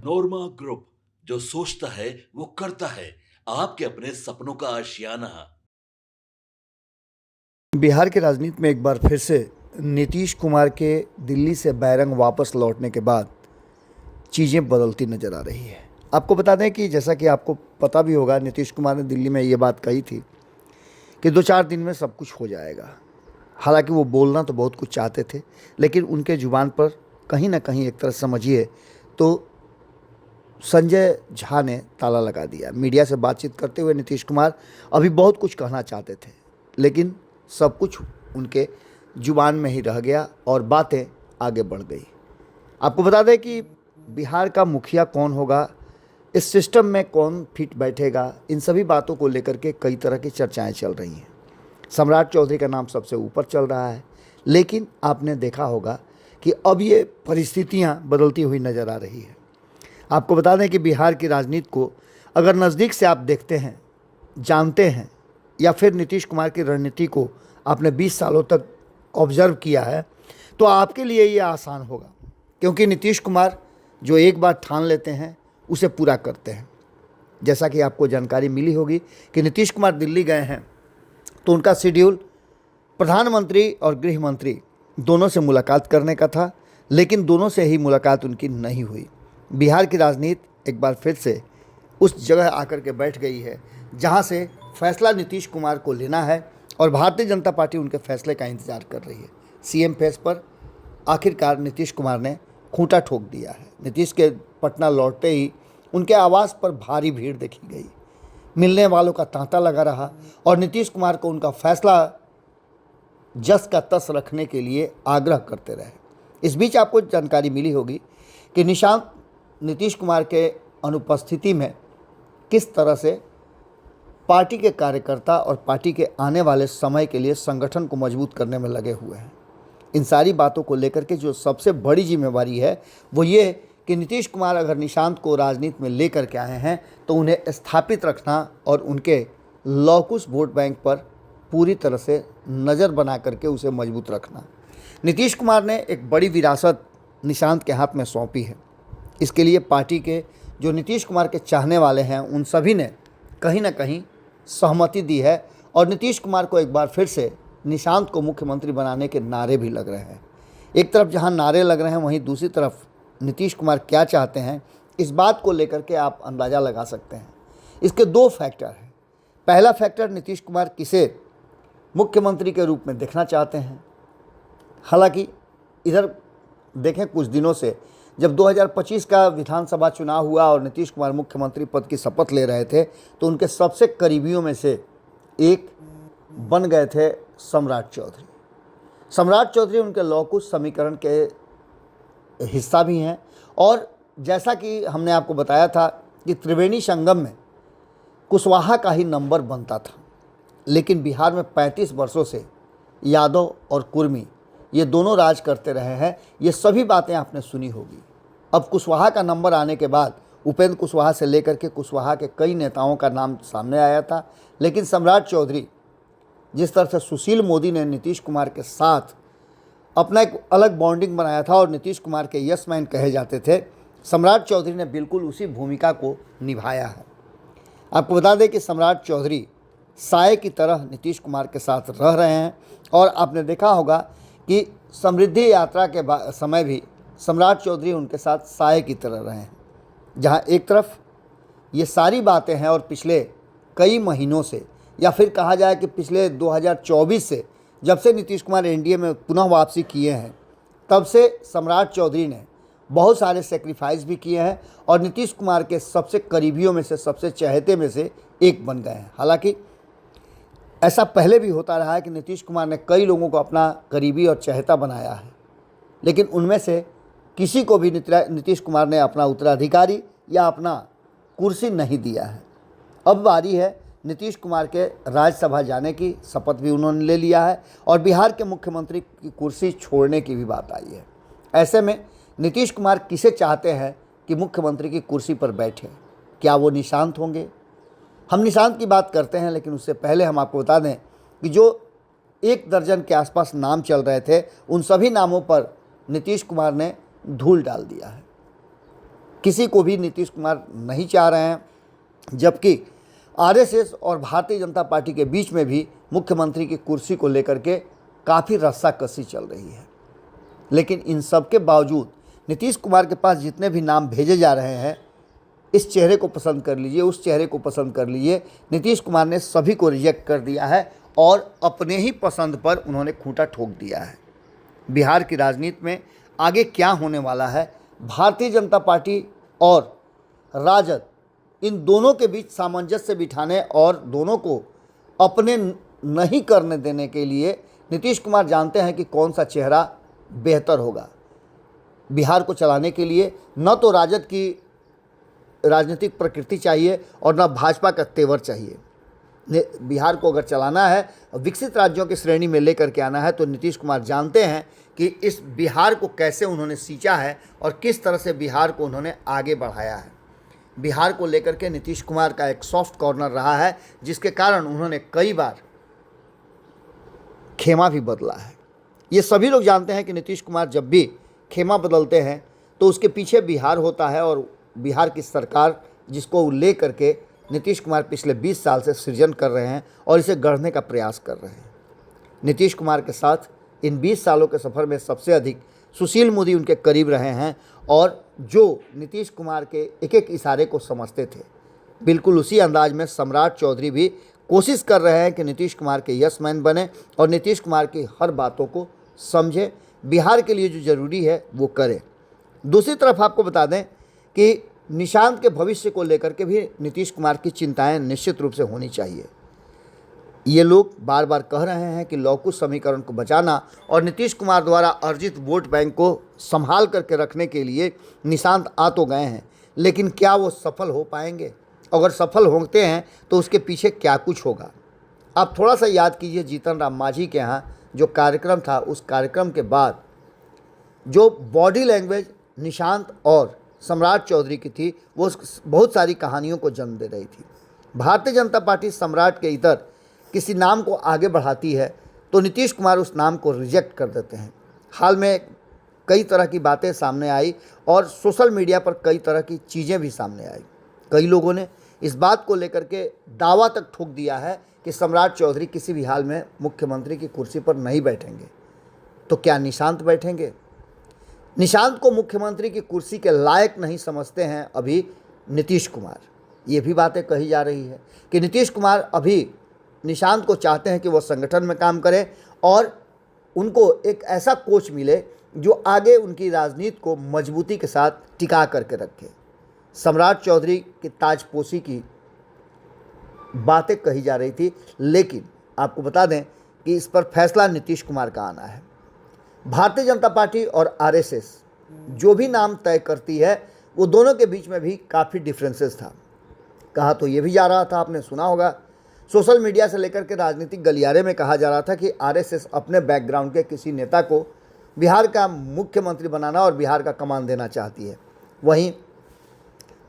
नोरमा group, जो सोचता है वो करता है। आपके अपने सपनों का आशियाना। बिहार की राजनीति में एक बार फिर से नीतीश कुमार के दिल्ली से बैरंग वापस लौटने के बाद चीज़ें बदलती नज़र आ रही है। आपको बता दें कि जैसा कि आपको पता भी होगा, नीतीश कुमार ने दिल्ली में ये बात कही थी कि 2-4 दिन में सब कुछ हो जाएगा। हालांकि वो बोलना तो बहुत कुछ चाहते थे, लेकिन उनके ज़ुबान पर कहीं ना कहीं एक तरह समझिए तो संजय झा ने ताला लगा दिया। मीडिया से बातचीत करते हुए नीतीश कुमार अभी बहुत कुछ कहना चाहते थे, लेकिन सब कुछ उनके जुबान में ही रह गया और बातें आगे बढ़ गई। आपको बता दें कि बिहार का मुखिया कौन होगा, इस सिस्टम में कौन फिट बैठेगा, इन सभी बातों को लेकर के कई तरह की चर्चाएं चल रही हैं। सम्राट चौधरी का नाम सबसे ऊपर चल रहा है, लेकिन आपने देखा होगा कि अब ये परिस्थितियां बदलती हुई नज़र आ रही है। आपको बता दें कि बिहार की राजनीति को अगर नज़दीक से आप देखते हैं, जानते हैं, या फिर नीतीश कुमार की रणनीति को आपने 20 सालों तक ऑब्जर्व किया है, तो आपके लिए ये आसान होगा, क्योंकि नीतीश कुमार जो एक बार ठान लेते हैं उसे पूरा करते हैं। जैसा कि आपको जानकारी मिली होगी कि नीतीश कुमार दिल्ली गए हैं तो उनका शेड्यूल प्रधानमंत्री और गृह मंत्री दोनों से मुलाकात करने का था, लेकिन दोनों से ही मुलाकात उनकी नहीं हुई। बिहार की राजनीति एक बार फिर से उस जगह आकर के बैठ गई है जहां से फैसला नीतीश कुमार को लेना है और भारतीय जनता पार्टी उनके फैसले का इंतजार कर रही है। सीएम फेस पर आखिरकार नीतीश कुमार ने खूंटा ठोक दिया है। नीतीश के पटना लौटते ही उनके आवास पर भारी भीड़ देखी गई, मिलने वालों का तांता लगा रहा और नीतीश कुमार को उनका फैसला जस का तस रखने के लिए आग्रह करते रहे। इस बीच आपको जानकारी मिली होगी कि निशांत नीतीश कुमार के अनुपस्थिति में किस तरह से पार्टी के कार्यकर्ता और पार्टी के आने वाले समय के लिए संगठन को मजबूत करने में लगे हुए हैं। इन सारी बातों को लेकर के जो सबसे बड़ी जिम्मेवारी है वो ये कि नीतीश कुमार अगर निशांत को राजनीति में लेकर के आए हैं तो उन्हें स्थापित रखना और उनके लॉकुश वोट बैंक पर पूरी तरह से नज़र बना करके उसे मजबूत रखना। नीतीश कुमार ने एक बड़ी विरासत निशांत के हाथ में सौंपी है। इसके लिए पार्टी के जो नीतीश कुमार के चाहने वाले हैं उन सभी ने कहीं ना कहीं सहमति दी है और नीतीश कुमार को एक बार फिर से निशांत को मुख्यमंत्री बनाने के नारे भी लग रहे हैं। एक तरफ जहां नारे लग रहे हैं, वहीं दूसरी तरफ नीतीश कुमार क्या चाहते हैं, इस बात को लेकर के आप अंदाज़ा लगा सकते हैं। इसके दो फैक्टर हैं। पहला फैक्टर, नीतीश कुमार किसे मुख्यमंत्री के रूप में देखना चाहते हैं। हालांकि इधर देखें, कुछ दिनों से जब 2025 का विधानसभा चुनाव हुआ और नीतीश कुमार मुख्यमंत्री पद की शपथ ले रहे थे तो उनके सबसे करीबियों में से एक बन गए थे सम्राट चौधरी। सम्राट चौधरी उनके लॉकुश समीकरण के हिस्सा भी हैं और जैसा कि हमने आपको बताया था कि त्रिवेणी संगम में कुशवाहा का ही नंबर बनता था, लेकिन बिहार में 35 वर्षों से यादव और कुर्मी ये दोनों राज करते रहे हैं। ये सभी बातें आपने सुनी होगी। अब कुशवाहा का नंबर आने के बाद उपेंद्र कुशवाहा से लेकर के कुशवाहा के कई नेताओं का नाम सामने आया था, लेकिन सम्राट चौधरी, जिस तरह से सुशील मोदी ने नीतीश कुमार के साथ अपना एक अलग बॉन्डिंग बनाया था और नीतीश कुमार के यस मैन कहे जाते थे, सम्राट चौधरी ने बिल्कुल उसी भूमिका को निभाया है। आपको बता दें कि सम्राट चौधरी साये की तरह नीतीश कुमार के साथ रह रहे हैं और आपने देखा होगा कि समृद्धि यात्रा के समय भी सम्राट चौधरी उनके साथ साये की तरह रहे हैं। जहां एक तरफ ये सारी बातें हैं और पिछले कई महीनों से, या फिर कहा जाए कि पिछले 2024 से, जब से नीतीश कुमार एनडीए में पुनः वापसी किए हैं, तब से सम्राट चौधरी ने बहुत सारे सेक्रीफाइस भी किए हैं और नीतीश कुमार के सबसे करीबियों में से, सबसे चहेते में से एक बन गए हैं। हालांकि ऐसा पहले भी होता रहा है कि नीतीश कुमार ने कई लोगों को अपना करीबी और चहेता बनाया है, लेकिन उनमें से किसी को भी नीतीश कुमार ने अपना उत्तराधिकारी या अपना कुर्सी नहीं दिया है। अब बारी है नीतीश कुमार के राज्यसभा जाने की, शपथ भी उन्होंने ले लिया है और बिहार के मुख्यमंत्री की कुर्सी छोड़ने की भी बात आई है। ऐसे में नीतीश कुमार किसे चाहते हैं कि मुख्यमंत्री की कुर्सी पर बैठे? क्या वो निशांत होंगे? हम निशांत की बात करते हैं, लेकिन उससे पहले हम आपको बता दें कि जो 1 दर्जन के आसपास नाम चल रहे थे, उन सभी नामों पर नीतीश कुमार ने धूल डाल दिया है। किसी को भी नीतीश कुमार नहीं चाह रहे हैं, जबकि आरएसएस और भारतीय जनता पार्टी के बीच में भी मुख्यमंत्री की कुर्सी को लेकर के काफ़ी रस्साकसी चल रही है। लेकिन इन सब के बावजूद नीतीश कुमार के पास जितने भी नाम भेजे जा रहे हैं, इस चेहरे को पसंद कर लीजिए, उस चेहरे को पसंद कर लीजिए, नीतीश कुमार ने सभी को रिजेक्ट कर दिया है और अपने ही पसंद पर उन्होंने खूंटा ठोक दिया है। बिहार की राजनीति में आगे क्या होने वाला है, भारतीय जनता पार्टी और राजद, इन दोनों के बीच सामंजस्य बिठाने और दोनों को अपने नहीं करने देने के लिए नीतीश कुमार जानते हैं कि कौन सा चेहरा बेहतर होगा। बिहार को चलाने के लिए न तो राजद की राजनीतिक प्रकृति चाहिए और न भाजपा का तेवर चाहिए। बिहार को अगर चलाना है, विकसित राज्यों की श्रेणी में लेकर के आना है, तो नीतीश कुमार जानते हैं कि इस बिहार को कैसे उन्होंने सींचा है और किस तरह से बिहार को उन्होंने आगे बढ़ाया है। बिहार को लेकर के नीतीश कुमार का एक सॉफ्ट कॉर्नर रहा है, जिसके कारण उन्होंने कई बार खेमा भी बदला है। ये सभी लोग जानते हैं कि नीतीश कुमार जब भी खेमा बदलते हैं तो उसके पीछे बिहार होता है, और बिहार की सरकार जिसको ले करके नीतीश कुमार पिछले 20 साल से सृजन कर रहे हैं और इसे गढ़ने का प्रयास कर रहे हैं। नीतीश कुमार के साथ इन 20 सालों के सफ़र में सबसे अधिक सुशील मोदी उनके करीब रहे हैं, और जो नीतीश कुमार के एक एक इशारे को समझते थे, बिल्कुल उसी अंदाज में सम्राट चौधरी भी कोशिश कर रहे हैं कि नीतीश कुमार के यस मैन बने और नीतीश कुमार की हर बातों को समझे, बिहार के लिए जो ज़रूरी है वो करें। दूसरी तरफ आपको बता दें कि निशांत के भविष्य को लेकर के भी नीतीश कुमार की चिंताएं निश्चित रूप से होनी चाहिए। ये लोग बार बार कह रहे हैं कि लौकुश समीकरण को बचाना और नीतीश कुमार द्वारा अर्जित वोट बैंक को संभाल करके रखने के लिए निशांत आ तो गए हैं, लेकिन क्या वो सफल हो पाएंगे? अगर सफल होते हैं तो उसके पीछे क्या कुछ होगा। आप थोड़ा सा याद कीजिए, जीतन राम मांझी के यहाँ जो कार्यक्रम था, उस कार्यक्रम के बाद जो बॉडी लैंग्वेज निशांत और सम्राट चौधरी की थी, वो बहुत सारी कहानियों को जन्म दे रही थी। भारतीय जनता पार्टी सम्राट के इधर किसी नाम को आगे बढ़ाती है तो नीतीश कुमार उस नाम को रिजेक्ट कर देते हैं। हाल में कई तरह की बातें सामने आई और सोशल मीडिया पर कई तरह की चीज़ें भी सामने आई। कई लोगों ने इस बात को लेकर के दावा तक ठोक दिया है कि सम्राट चौधरी किसी भी हाल में मुख्यमंत्री की कुर्सी पर नहीं बैठेंगे। तो क्या निशांत बैठेंगे? निशांत को मुख्यमंत्री की कुर्सी के लायक नहीं समझते हैं अभी नीतीश कुमार। ये भी बातें कही जा रही है कि नीतीश कुमार अभी निशांत को चाहते हैं कि वो संगठन में काम करें और उनको एक ऐसा कोच मिले जो आगे उनकी राजनीति को मजबूती के साथ टिका करके रखे। सम्राट चौधरी की ताजपोशी की बातें कही जा रही थी, लेकिन आपको बता दें कि इस पर फैसला नीतीश कुमार का आना है। भारतीय जनता पार्टी और आरएसएस जो भी नाम तय करती है, वो दोनों के बीच में भी काफ़ी डिफरेंसेस था। कहा तो ये भी जा रहा था, आपने सुना होगा, सोशल मीडिया से लेकर के राजनीतिक गलियारे में कहा जा रहा था कि आरएसएस अपने बैकग्राउंड के किसी नेता को बिहार का मुख्यमंत्री बनाना और बिहार का कमान देना चाहती है। वहीं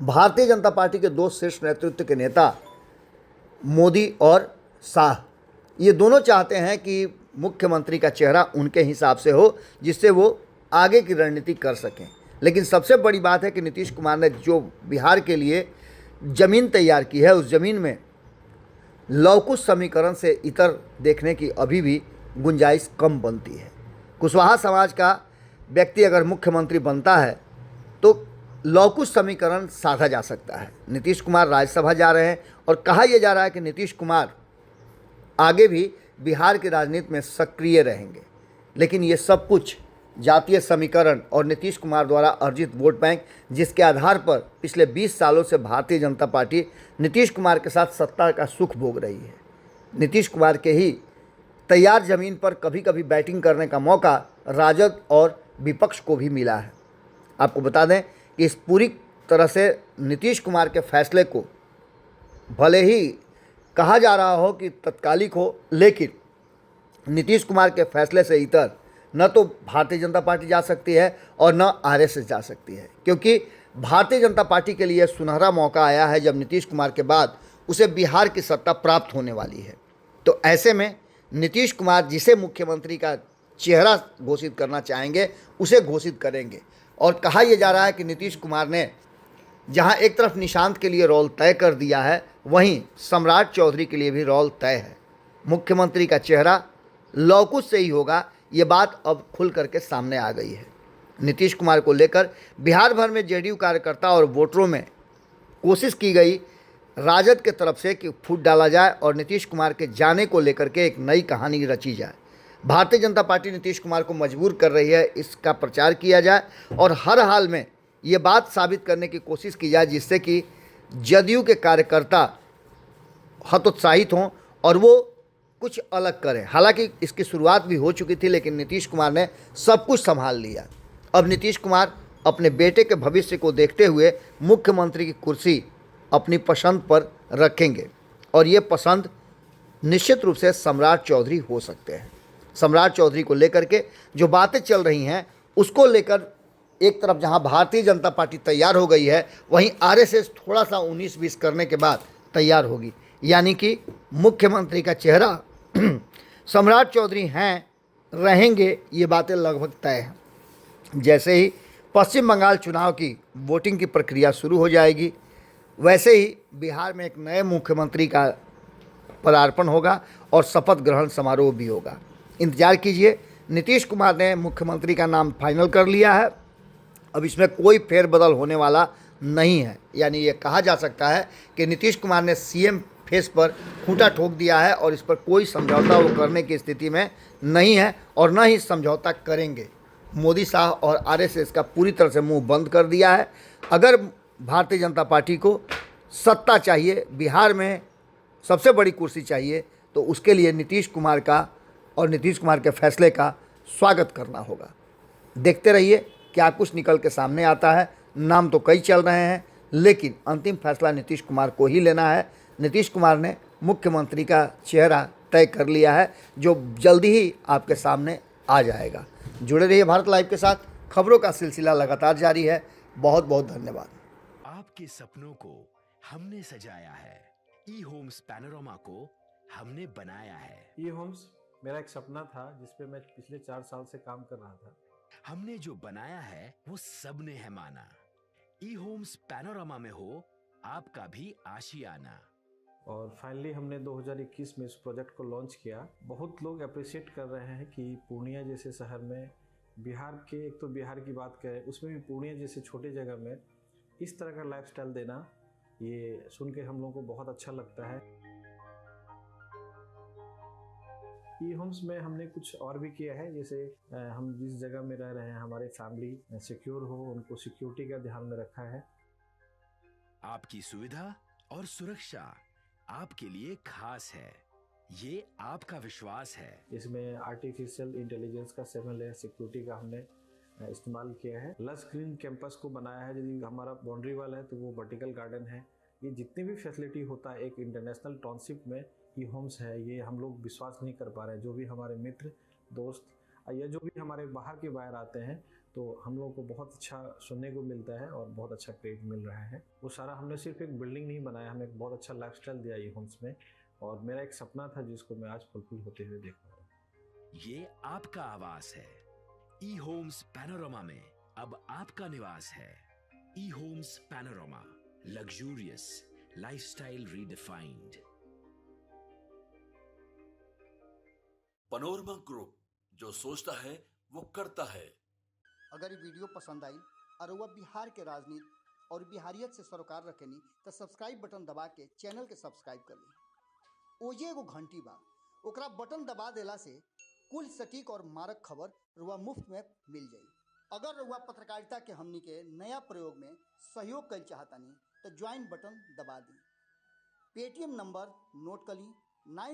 भारतीय जनता पार्टी के दो शीर्ष नेतृत्व के नेता मोदी और शाह, ये दोनों चाहते हैं कि मुख्यमंत्री का चेहरा उनके हिसाब से हो, जिससे वो आगे की रणनीति कर सकें। लेकिन सबसे बड़ी बात है कि नीतीश कुमार ने जो बिहार के लिए ज़मीन तैयार की है, उस ज़मीन में लवकुश समीकरण से इतर देखने की अभी भी गुंजाइश कम बनती है। कुशवाहा समाज का व्यक्ति अगर मुख्यमंत्री बनता है तो लवकुश समीकरण साधा जा सकता है। नीतीश कुमार राज्यसभा जा रहे हैं और कहा यह जा रहा है कि नीतीश कुमार आगे भी बिहार की राजनीति में सक्रिय रहेंगे। लेकिन ये सब कुछ जातीय समीकरण और नीतीश कुमार द्वारा अर्जित वोट बैंक, जिसके आधार पर पिछले 20 सालों से भारतीय जनता पार्टी नीतीश कुमार के साथ सत्ता का सुख भोग रही है। नीतीश कुमार के ही तैयार ज़मीन पर कभी कभी बैटिंग करने का मौका राजद और विपक्ष को भी मिला है। आपको बता दें कि इस पूरी तरह से नीतीश कुमार के फैसले को भले ही कहा जा रहा हो कि तत्कालिक हो, लेकिन नीतीश कुमार के फैसले से इतर न तो भारतीय जनता पार्टी जा सकती है और न आरएसएस जा सकती है, क्योंकि भारतीय जनता पार्टी के लिए सुनहरा मौका आया है जब नीतीश कुमार के बाद उसे बिहार की सत्ता प्राप्त होने वाली है। तो ऐसे में नीतीश कुमार जिसे मुख्यमंत्री का चेहरा घोषित करना चाहेंगे उसे घोषित करेंगे। और कहा यह जा रहा है कि नीतीश कुमार ने जहां एक तरफ निशांत के लिए रोल तय कर दिया है, वहीं सम्राट चौधरी के लिए भी रोल तय है। मुख्यमंत्री का चेहरा लौकुश से ही होगा, ये बात अब खुल करके सामने आ गई है। नीतीश कुमार को लेकर बिहार भर में जेडीयू कार्यकर्ता और वोटरों में कोशिश की गई राजद के तरफ से कि फूट डाला जाए और नीतीश कुमार के जाने को लेकर के एक नई कहानी रची जाए। भारतीय जनता पार्टी नीतीश कुमार को मजबूर कर रही है, इसका प्रचार किया जाए और हर हाल में ये बात साबित करने की कोशिश की जाए जिससे कि जदयू के कार्यकर्ता हतोत्साहित हों और वो कुछ अलग करें। हालांकि इसकी शुरुआत भी हो चुकी थी, लेकिन नीतीश कुमार ने सब कुछ संभाल लिया। अब नीतीश कुमार अपने बेटे के भविष्य को देखते हुए मुख्यमंत्री की कुर्सी अपनी पसंद पर रखेंगे और ये पसंद निश्चित रूप से सम्राट चौधरी हो सकते हैं। सम्राट चौधरी को लेकर के जो बातें चल रही हैं, उसको लेकर एक तरफ जहां भारतीय जनता पार्टी तैयार हो गई है, वहीं आरएसएस थोड़ा सा 19-20 करने के बाद तैयार होगी। यानी कि मुख्यमंत्री का चेहरा सम्राट चौधरी हैं, रहेंगे, ये बातें लगभग तय हैं। जैसे ही पश्चिम बंगाल चुनाव की वोटिंग की प्रक्रिया शुरू हो जाएगी, वैसे ही बिहार में एक नए मुख्यमंत्री का पदार्पण होगा और शपथ ग्रहण समारोह भी होगा। इंतजार कीजिए। नीतीश कुमार ने मुख्यमंत्री का नाम फाइनल कर लिया है। अब इसमें कोई फेरबदल होने वाला नहीं है। यानी ये कहा जा सकता है कि नीतीश कुमार ने सीएम फेस पर खूंटा ठोक दिया है और इस पर कोई समझौता वो करने की स्थिति में नहीं है और न ही समझौता करेंगे। मोदी शाह और आरएसएस का पूरी तरह से मुंह बंद कर दिया है। अगर भारतीय जनता पार्टी को सत्ता चाहिए, बिहार में सबसे बड़ी कुर्सी चाहिए, तो उसके लिए नीतीश कुमार का और नीतीश कुमार के फैसले का स्वागत करना होगा। देखते रहिए क्या कुछ निकल के सामने आता है। नाम तो कई चल रहे हैं, लेकिन अंतिम फैसला नीतीश कुमार को ही लेना है। नीतीश कुमार ने मुख्यमंत्री का चेहरा तय कर लिया है, जो जल्दी ही आपके सामने आ जाएगा। जुड़े रहिए भारत लाइव के साथ। खबरों का सिलसिला लगातार जारी है। बहुत बहुत धन्यवाद। आपके सपनों को हमने सजाया है, ई होम्स पैनोरामा को हमने बनाया है। ई होम्स मेरा एक सपना था जिस पे मैं पिछले 4 साल से काम कर रहा था। हमने जो बनाया है वो सबने है माना। ई होम्स पैनोरामा में हो आपका भी आशियाना। और फाइनली हमने 2021 में इस प्रोजेक्ट को लॉन्च किया। बहुत लोग अप्रिशिएट कर रहे हैं कि पूर्णिया जैसे शहर में, बिहार के, एक तो बिहार की बात करें, उसमें भी पूर्णिया जैसे छोटे जगह में इस तरह का लाइफस्टाइल देना, ये सुन के हम लोगों को बहुत अच्छा लगता है। ई होम्स में हमने कुछ और भी किया है, जैसे हम जिस जगह में रह रहे हैं हमारे फैमिली सिक्योर हो, उनको सिक्योरिटी का ध्यान में रखा है। आपकी सुविधा और सुरक्षा आपके लिए खास है, ये आपका विश्वास है। इसमें आर्टिफिशियल इंटेलिजेंस का 7 लेयर सिक्योरिटी का हमने इस्तेमाल किया है। लस ग्रीन कैंपस को बनाया है। यदि हमारा बाउंड्री वाल है तो वो वर्टिकल गार्डन है। ये जितनी भी फैसिलिटी होता है एक इंटरनेशनल टाउनशिप में, ई होम्स है, ये हम लोग विश्वास नहीं कर पा रहे हैं। जो भी हमारे मित्र, दोस्त या जो भी हमारे बाहर के बाहर आते हैं, तो हम लोगों को बहुत अच्छा सुनने को मिलता है और बहुत अच्छा क्रेडिट मिल रहा है। वो सारा हमने सिर्फ एक बिल्डिंग नहीं बनाया, हमें एक बहुत अच्छा लाइफस्टाइल दिया ई होम्स में, और मेरा एक सपना था जिसको मैं आज फुलफिल होते हुए देख पा रहा हूँ। ये आपका आवास है। ई होम्स पैनोरामा में अब आपका निवास है। E homes Panorama, luxurious lifestyle redefined. Panorama group, जो सोचता है वो करता है। अगर ये वीडियो पसंद आई और वह बिहार के राजनीति और बिहारियत से सरोकार रखेनी, तो सब्सक्राइब बटन दबा के चैनल के सब्सक्राइब कर ली। ओजे एगो घंटी बा, ओकरा बटन दबा देला से कुल सटीक और मारक खबर रुआ मुफ्त में मिल जाई। अगर रुआ पत्रकारिता के हमनी के नया प्रयोग में सहयोग कर चाहतानी, तो ज्वाइन बटन दबा दी। पेटीएम नंबर नोट कर ली 9